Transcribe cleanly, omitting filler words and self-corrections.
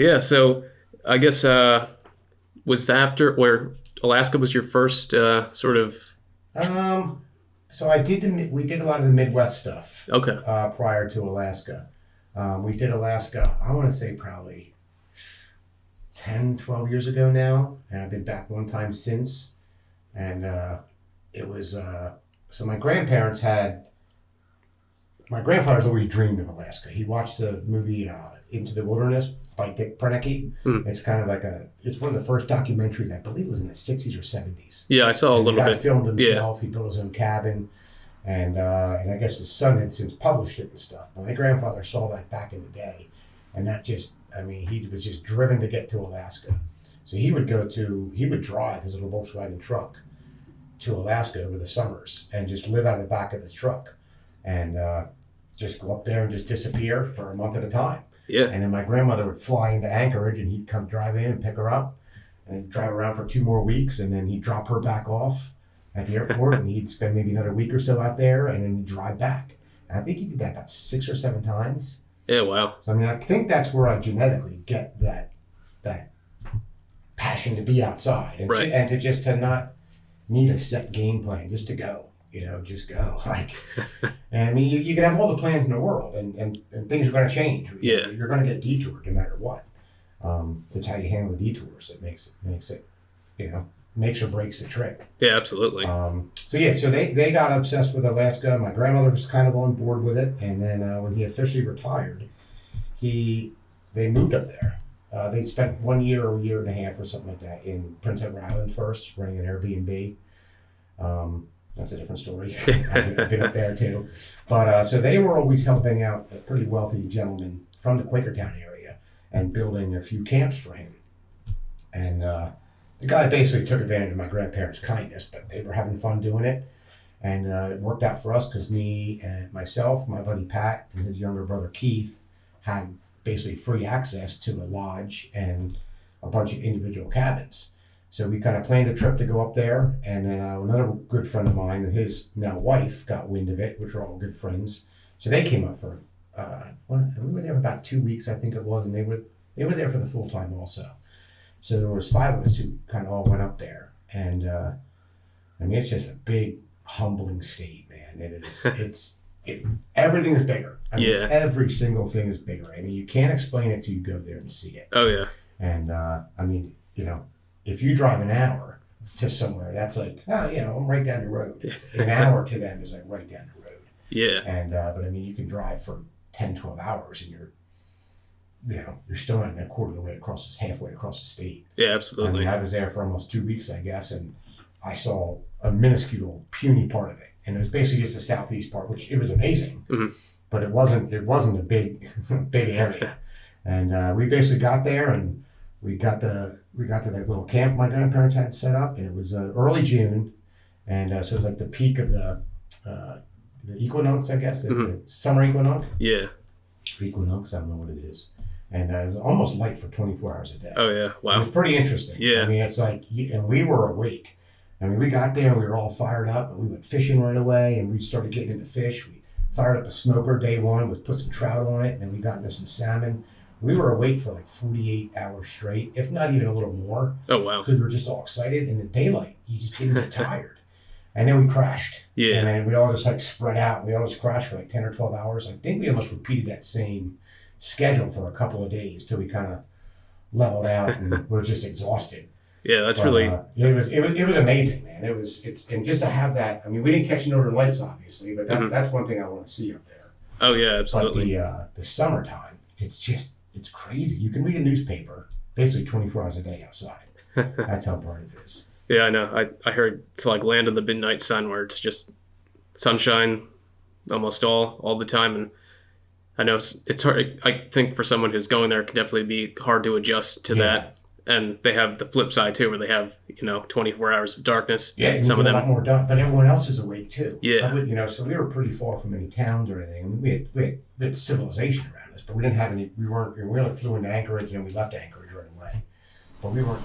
Yeah. So I guess was after where Alaska was your first sort of. So we did a lot of the Midwest stuff Okay. prior to Alaska. We did Alaska, I want to say probably 10, 12 years ago now. And I've been back one time since. And it was, so my grandfather's always dreamed of Alaska. He watched the movie Into the Wilderness by Dick Proenneke. It's kind of like it's one of the first documentaries, I believe it was in the 60s or 70s. Yeah, I saw a little bit. He filmed himself. Yeah. He built his own cabin. And I guess his son had since published it and stuff. But my grandfather saw that back in the day. And that just, he was just driven to get to Alaska. So he would drive his little Volkswagen truck to Alaska over the summers and just live out of the back of his truck and just go up there and just disappear for a month at a time. Yeah. And then my grandmother would fly into Anchorage and he'd come drive in and pick her up and he'd drive around for 2 more weeks and then he'd drop her back off at the airport and he'd spend maybe another week or so out there and then he'd drive back. And I think he did that about 6 or 7 times. Yeah, wow. So I think that's where I genetically get that passion to be outside and, right. to not need a set game plan, just to go, just go. And you can have all the plans in the world and things are going to change. Yeah. You're going to get detoured no matter what. That's how you handle the detours. It makes it, makes or breaks the trip. Yeah, absolutely. So they got obsessed with Alaska. My grandmother was kind of on board with it. And then when he officially retired, they moved up there. They spent 1 year or a year and a half or something like that in Prince Edward Island first, running an Airbnb. That's a different story. I've been up there too. But so they were always helping out a pretty wealthy gentleman from the Quakertown area and building a few camps for him. And the guy basically took advantage of my grandparents' kindness, but they were having fun doing it. And it worked out for us because me and myself, my buddy Pat, and his younger brother Keith had basically free access to a lodge and a bunch of individual cabins. So we kind of planned a trip to go up there, and then another good friend of mine and his now wife got wind of it, which are all good friends. So they came up for, we were there about 2 weeks, I think it was, and they were there for the full time also. So there was 5 of us who kind of all went up there, and it's just a big, humbling state, man. It is. Everything is bigger. Every single thing is bigger. You can't explain it till you go there and see it. Oh, yeah. And, if you drive an hour to somewhere, that's like, I'm right down the road. An hour to them is like right down the road. Yeah. And, but you can drive for 10, 12 hours and you're still not a quarter of the way halfway across the state. Yeah, absolutely. I was there for almost 2 weeks, I guess, and I saw a minuscule, puny part of it. And it was basically just the southeast part, which it was amazing, but it wasn't a big, big area. And we basically got there, and we got to that little camp my grandparents had set up, and it was early June, and so it was like the peak of the equinox, I guess, the summer equinox. Yeah. Equinox, I don't know what it is, and it was almost light for 24 hours a day. Oh yeah, wow. It was pretty interesting. Yeah. It's like, and we were awake. We got there and we were all fired up and we went fishing right away and we started getting into fish. We fired up a smoker day one, we put some trout on it, and then we got into some salmon. We were awake for like 48 hours straight, if not even a little more. Oh, wow. Because we were just all excited. In the daylight, you just didn't get tired. And then we crashed. Yeah. And then we all just spread out. We all just crashed for like 10 or 12 hours. I think we almost repeated that same schedule for a couple of days till we kind of leveled out and we're just exhausted. Yeah, that's really. It was amazing, man. And just to have that. We didn't catch Northern Lights, obviously, but that's one thing I want to see up there. Oh yeah, absolutely. But the summertime, it's crazy. You can read a newspaper basically 24 hours a day outside. That's how bright it is. Yeah, I know. I heard it's like land of the midnight sun, where it's just sunshine almost all the time, and I know it's hard. I think for someone who's going there, it can definitely be hard to adjust to that. And they have the flip side too, where they have 24 hours of darkness. Yeah, some of them a lot more done, but everyone else is awake too. Yeah, so we were pretty far from any towns or anything. We had civilization around us, but we didn't have any. We only flew into Anchorage and we left Anchorage right away, but we weren't.